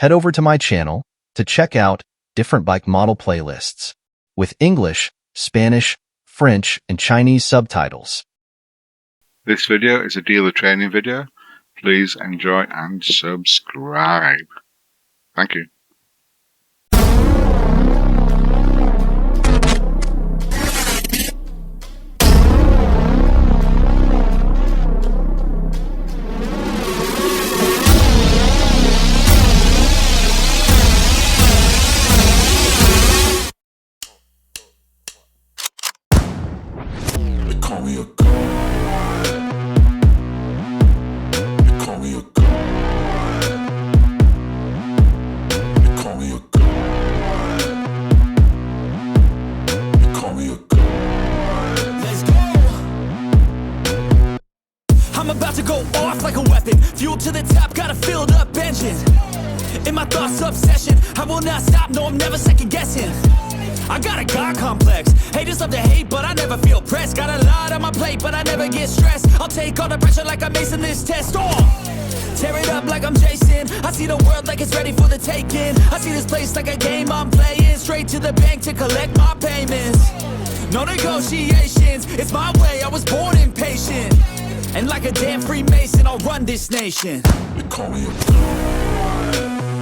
Head over to my channel to check out different bike model playlists with English, Spanish, French, and Chinese subtitles. This video is a dealer training video. Please enjoy and subscribe. Thank you. I'm about to go off like a weapon. Fuel to the top, got a filled up engine. In my thoughts, obsession. I will not stop, no, I'm never second guessing. I got a God complex. Haters love to hate, but I never feel pressed. Got a lot on my plate, but I never get stressed. I'll take all the pressure like I'm acing this test. Tear it up like I'm Jason. I see the world like it's ready for the taking. I see this place like a game I'm playing. Straight to the bank to collect my payments. No negotiations, it's my way, I was born impatient. And like a damn Freemason, I'll run this nation. They call me a god.